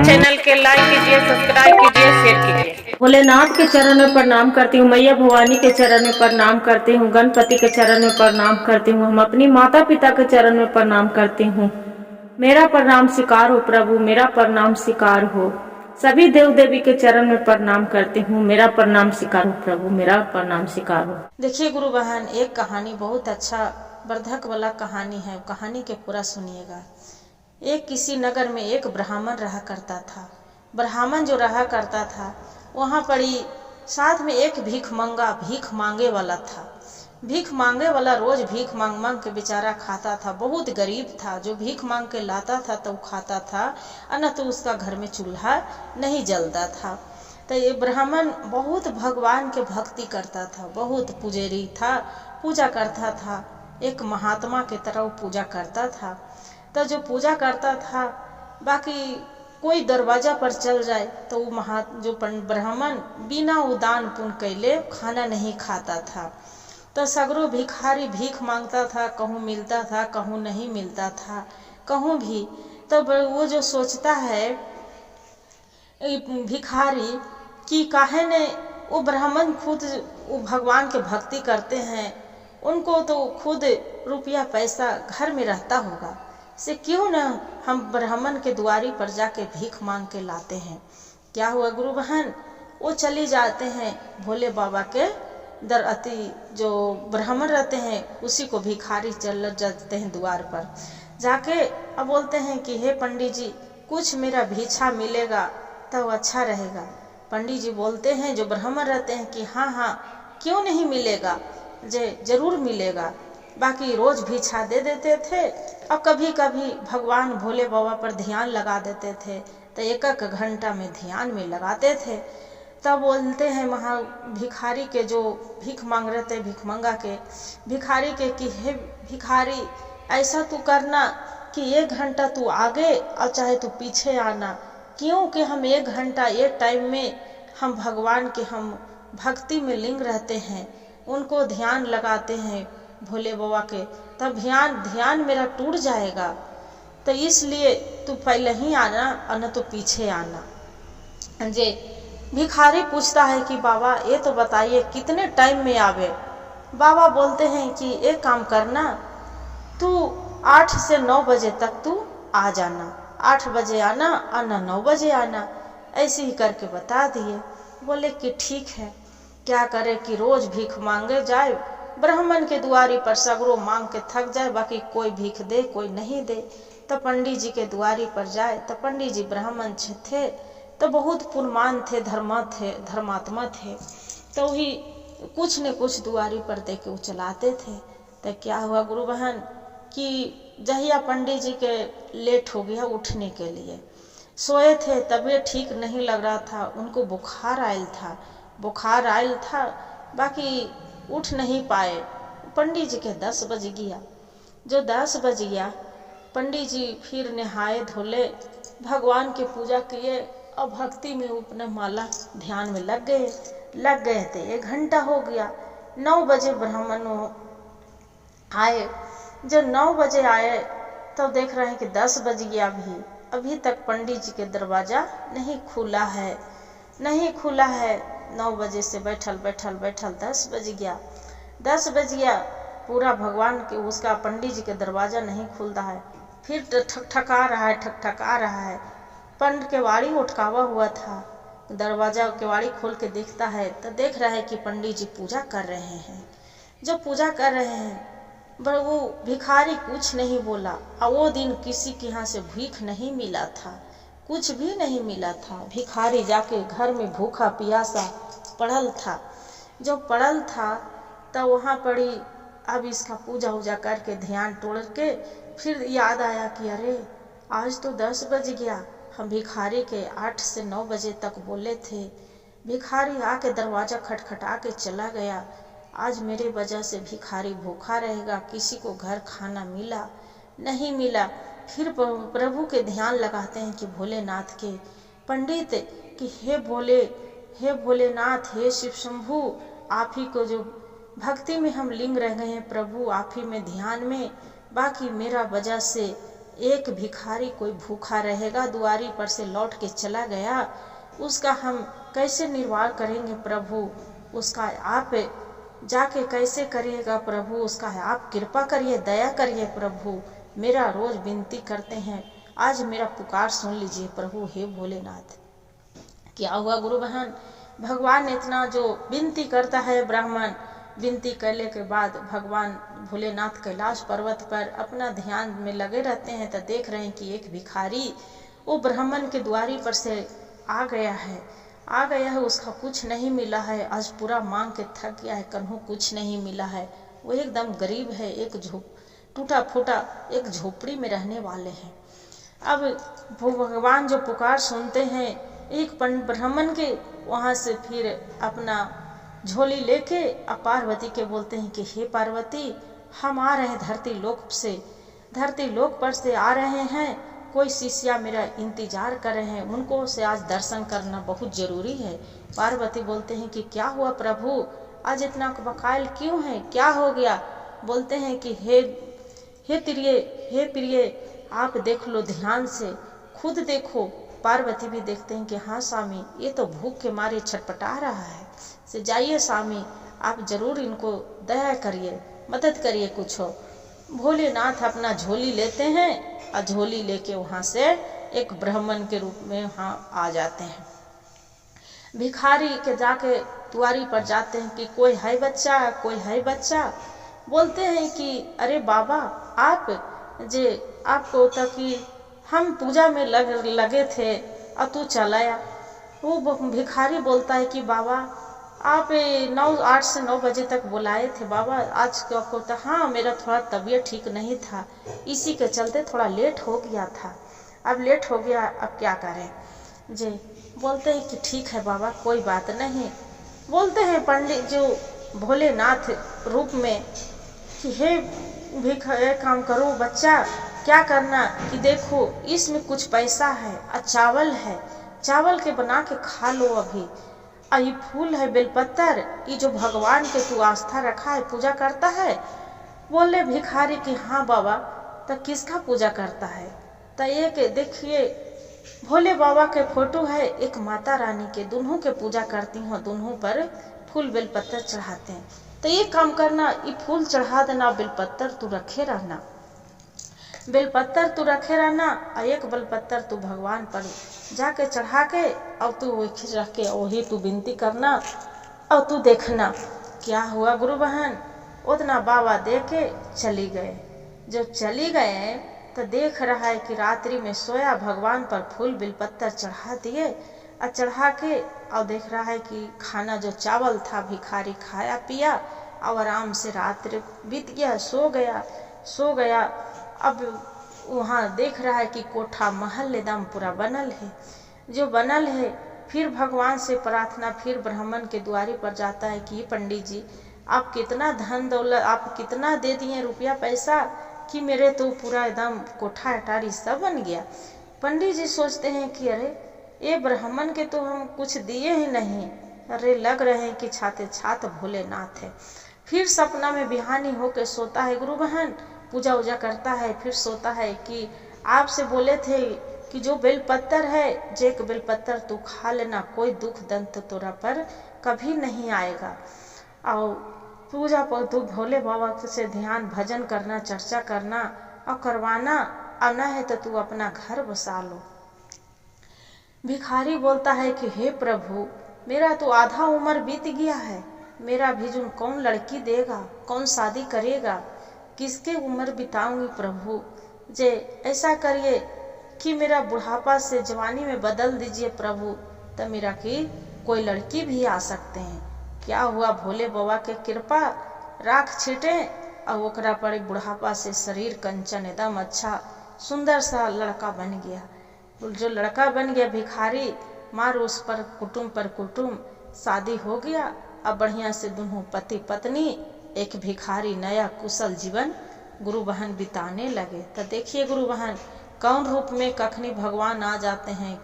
Channel के like कीजिए, subscribe कीजिए, शेयर कीजिए। भोलेनाथ के चरण में प्रणाम करती हूँ, मैया भवानी के चरण में प्रणाम करती हूँ, गणपति के चरण में प्रणाम करती हूँ, हम अपनी माता पिता के चरण में प्रणाम करती हूँ। मेरा प्रणाम स्वीकार हो प्रभु, मेरा प्रणाम स्वीकार हो। सभी देव देवी के चरण में प्रणाम करती हूँ, मेरा प्रणाम स्वीकार हो प्रभु, मेरा प्रणाम स्वीकार हो। देखिए गुरु बहन, एक कहानी बहुत अच्छा वर्धक वाला कहानी है, कहानी के पूरा सुनिएगा। एक किसी नगर में एक ब्राह्मण रहा करता था। ब्राह्मण जो रहा करता था वहाँ पर ही साथ में एक भीख मांगे वाला था। भीख मांगे वाला रोज भीख मांग मांग के बेचारा खाता था, बहुत गरीब था। जो भीख मांग के लाता था तो खाता था, और न तो उसका घर में चूल्हा नहीं जलता था। तो ये ब्राह्मण बहुत भगवान के भक्ति करता था, बहुत पुजेरी था, पूजा करता था, एक महात्मा की तरह वो पूजा करता था। तो जो पूजा करता था, बाकी कोई दरवाजा पर चल जाए तो वो जो ब्राह्मण बिना उदान पुण्य कैले खाना नहीं खाता था। तो सगरो भिखारी भीख मांगता था, कहूँ मिलता था, कहूँ नहीं मिलता था, कहूँ भी। तो वो जो सोचता है भिखारी कि काहे ने वो ब्राह्मण खुद वो भगवान के भक्ति करते हैं, उनको तो खुद रुपया पैसा घर में रहता होगा, से क्यों न हम ब्राह्मण के द्वारी पर जाके भीख मांग के लाते हैं। क्या हुआ गुरु बहन, वो चली जाते हैं भोले बाबा के दरअती, जो ब्राह्मण रहते हैं उसी को भिखारी चल जाते हैं द्वार पर जाके। अब बोलते हैं कि हे पंडित जी, कुछ मेरा भिक्षा मिलेगा तो अच्छा रहेगा। पंडित जी बोलते हैं, जो ब्राह्मण रहते हैं, कि हाँ हाँ क्यों नहीं मिलेगा, जरूर मिलेगा। बाकी रोज भिक्षा दे देते थे, और कभी कभी भगवान भोले बाबा पर ध्यान लगा देते थे, तो एक एक घंटा में ध्यान में लगाते थे। तब बोलते हैं भिखारी के, जो भीख मांग रहे थे भिखमंगा के, भिखारी के कि हे भिखारी, ऐसा तू करना कि 1 घंटा तू आगे और चाहे तू पीछे आना, क्योंकि हम 1 घंटा एक टाइम में हम भगवान के हम भक्ति में लीन रहते हैं, उनको ध्यान लगाते हैं भोले बाबा के, तब ध्यान मेरा टूट जाएगा। तो इसलिए तू पहले ही आना और न तो पीछे आना। जे भिखारी पूछता है कि बाबा ये तो बताइए कितने टाइम में आवे। बाबा बोलते हैं कि एक काम करना, तू 8 से 9 बजे तक तू आ जाना, 8 बजे आना और 9 बजे आना, ऐसे ही करके बता दिए। बोले कि ठीक है, क्या करे कि रोज भीख मांगे जाए, ब्राह्मण के द्वारी पर सगरो मांग के थक जाए, बाकी कोई भीख दे कोई नहीं दे। तो पंडित जी के द्वारी पर जाए, तो पंडित जी ब्राह्मण थे, तो बहुत पुण्यमान थे, धर्मात्मा थे, तो वही कुछ न कुछ द्वारी पर दे के वो चलाते थे। तो क्या हुआ गुरु बहन कि जहिया पंडित जी के लेट हो गया उठने के लिए, सोए थे, तबीयत ठीक नहीं लग रहा था, उनको बुखार आयल था, बाकी उठ नहीं पाए। पंडित जी के 10 बज गया। जो 10 बज गया, पंडित जी फिर नहाए धोले, भगवान की पूजा किए और भक्ति में अपना माला ध्यान में लग गए थे। 1 घंटा हो गया। 9 बजे ब्राह्मण आए। जब 9 बजे आए तो देख रहे हैं कि 10 बज गया, अभी तक पंडित जी के दरवाजा नहीं खुला है। 9 बजे से बैठल 10 बज गया। 10 बज गया, पूरा भगवान के उसका पंडित जी के दरवाजा नहीं खुलता है। फिर ठकठका रहा है। पंडित के वाड़ी उठकावा हुआ था, दरवाजा केवाड़ी खोल के देखता है तो देख रहा है कि पंडित जी पूजा कर रहे हैं। जो पूजा कर रहे हैं, वो भिखारी कुछ नहीं बोला। और वो दिन किसी के यहाँ से भीख नहीं मिला था, कुछ भी नहीं मिला था। भिखारी जाके घर में भूखा प्यासा पड़ल था। जो पड़ल था तो वहाँ पड़ी, अब इसका पूजा उजा करके ध्यान तोड़ के फिर याद आया कि अरे आज तो 10 बज गया, हम भिखारी के 8 से 9 बजे तक बोले थे। भिखारी आके दरवाजा खटखटा के चला गया। आज मेरे वजह से भिखारी भूखा रहेगा, किसी को घर खाना मिला नहीं मिला। फिर प्रभु के ध्यान लगाते हैं कि भोलेनाथ के पंडित कि हे भोलेनाथ, हे शिव शंभु, आप ही को जो भक्ति में हम लीन रह गए हैं प्रभु, आप ही में ध्यान में, बाकी मेरा वजह से एक भिखारी कोई भूखा रहेगा, दुआरी पर से लौट के चला गया, उसका हम कैसे निर्वाह करेंगे प्रभु? उसका आप जाके कैसे करिएगा प्रभु? उसका आप कृपा करिए, दया करिए प्रभु। मेरा रोज विनती करते हैं, आज मेरा पुकार सुन लीजिए प्रभु, हे भोलेनाथ। क्या हुआ गुरु बहन, भगवान इतना जो विनती करता है ब्राह्मण, विनती करने के बाद भगवान भोलेनाथ कैलाश पर्वत पर अपना ध्यान में लगे रहते हैं। तो देख रहे हैं कि एक भिखारी वो ब्राह्मण के द्वारी पर से आ गया है, उसका कुछ नहीं मिला है। आज पूरा मांग के थक गया है, कन्हू कुछ नहीं मिला है। वो एकदम गरीब है, एक टूटा फूटा एक झोपड़ी में रहने वाले हैं। अब भगवान जो पुकार सुनते हैं, एक पार्वती के वहाँ से फिर अपना झोली लेके पार्वती के बोलते हैं कि हे पार्वती, हम आ रहे हैं धरती लोक पर से आ रहे हैं, कोई शिष्या मेरा इंतजार कर रहे हैं, उनको से आज दर्शन करना बहुत जरूरी है। पार्वती बोलते हैं कि क्या हुआ प्रभु, आज इतना बकायल क्यों है, क्या हो गया? बोलते हैं कि हे प्रिय आप देख लो ध्यान से, खुद देखो। पार्वती भी देखते हैं कि हाँ स्वामी, ये तो भूख के मारे छटपटा रहा है, से जाइए स्वामी, आप जरूर इनको दया करिए, मदद करिए कुछ हो। भोलेनाथ अपना झोली लेते हैं और झोली लेके वहाँ से एक ब्राह्मण के रूप में वहाँ आ जाते हैं। भिखारी के जाके दुआरी पर जाते हैं कि कोई है बच्चा। बोलते हैं कि अरे बाबा, आपको तो कि हम पूजा में लगे थे और तू चला आया। वो भिखारी बोलता है कि बाबा आप 8 से 9 बजे तक बुलाए थे बाबा, आज आपको तो हाँ मेरा थोड़ा तबीयत ठीक नहीं था, इसी के चलते थोड़ा लेट हो गया था। अब लेट हो गया, अब क्या करें जी। बोलते हैं कि ठीक है बाबा, कोई बात नहीं। बोलते हैं पंडित जो भोलेनाथ रूप में कि हे काम करो बच्चा, क्या करना कि देखो इसमें कुछ पैसा है और चावल है, चावल के बना के खा लो अभी। ये फूल है बेलपत्तर, ये जो भगवान के तू आस्था रखा है, पूजा करता है। बोले भिखारी कि हाँ बाबा, तो किसका पूजा करता है? तो एक देखिए भोले बाबा के फोटो है, एक माता रानी के, दोनों के पूजा करती हूँ, दोनों पर फूल बेलपत्तर चढ़ाते हैं। तो ये काम करना, ये फूल चढ़ा देना, बेलपत्तर तू रखे रहना, बेलपत्तर तू रखे रहना, और एक बेलपत्तर तू भगवान पर जाके चढ़ा के और तू वही रख के वही तू विनती करना और तू देखना क्या हुआ गुरु बहन। उतना बाबा दे के चली गए। जब चली गए तो देख रहा है कि रात्रि में सोया, भगवान पर फूल बेलपत्तर चढ़ा दिए और चढ़ा के और देख रहा है कि खाना जो चावल था भिखारी खाया पिया और आराम से रात्रि बीत गया, सो गया। अब वहाँ देख रहा है कि कोठा महल एकदम पूरा बनल है, जो बनल है। फिर भगवान से प्रार्थना, फिर ब्राह्मण के द्वारे पर जाता है कि पंडित जी आप कितना धन दौलत, आप कितना दे दिए रुपया पैसा कि मेरे तो पूरा एकदम कोठा अटारी सब बन गया। पंडित जी सोचते हैं कि अरे ये ब्राह्मण के तो हम कुछ दिए ही नहीं, अरे लग रहे हैं कि छाते छात भोलेनाथ है। फिर सपना में बिहानी होकर सोता है गुरु बहन, पूजा उजा करता है, फिर सोता है कि आपसे बोले थे कि जो बेलपत्तर है, जेक बेलपत्तर तू खा लेना, कोई दुख दंत तोरा पर कभी नहीं आएगा। और पूजा पर तू भोले बाबा से ध्यान भजन करना, चर्चा करना और करवाना, और न है तो तू अपना घर बसा लो। भिखारी बोलता है कि हे प्रभु, मेरा तो आधा उम्र बीत गया है, मेरा भेजुन कौन लड़की देगा, कौन शादी करेगा, किसके उम्र बिताऊंगी प्रभु। जे ऐसा करिए कि मेरा बुढ़ापा से जवानी में बदल दीजिए प्रभु, तो मेरा कि कोई लड़की भी आ सकते हैं। क्या हुआ, भोले बाबा के कृपा राख छिटे और ओकरा पर बुढ़ापा से शरीर कंचन एकदम अच्छा सुंदर सा लड़का बन गया। जो लड़का बन गया भिखारी, मार उस पर कुटुम शादी हो गया। अब बढ़िया से दोनों पति पत्नी एक भिखारी नया कुशल जीवन गुरु बहन बिताने लगे। तो देखिए गुरु बहन कौन रूप में कखनी भगवान आ जाते हैं,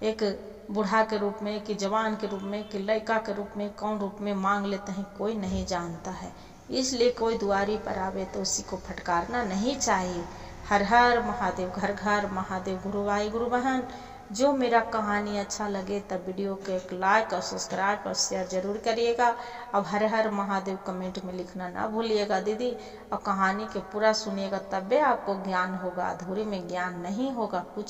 एक बूढ़ा के रूप में कि जवान के रूप में कि लड़का के रूप में, कौन रूप में मांग लेते हैं कोई नहीं जानता है। इसलिए कोई दुआरी पर आवे तो उसी को फटकारना नहीं चाहिए। हर हर महादेव, घर घर महादेव। गुरु भाई गुरु बहन, जो मेरा कहानी अच्छा लगे तब वीडियो को एक लाइक और सब्सक्राइब और शेयर जरूर करिएगा। अब हर हर महादेव कमेंट में लिखना ना भूलिएगा दीदी। और कहानी के पूरा सुनिएगा, तब आपको ज्ञान होगा, अधूरे में ज्ञान नहीं होगा। कुछ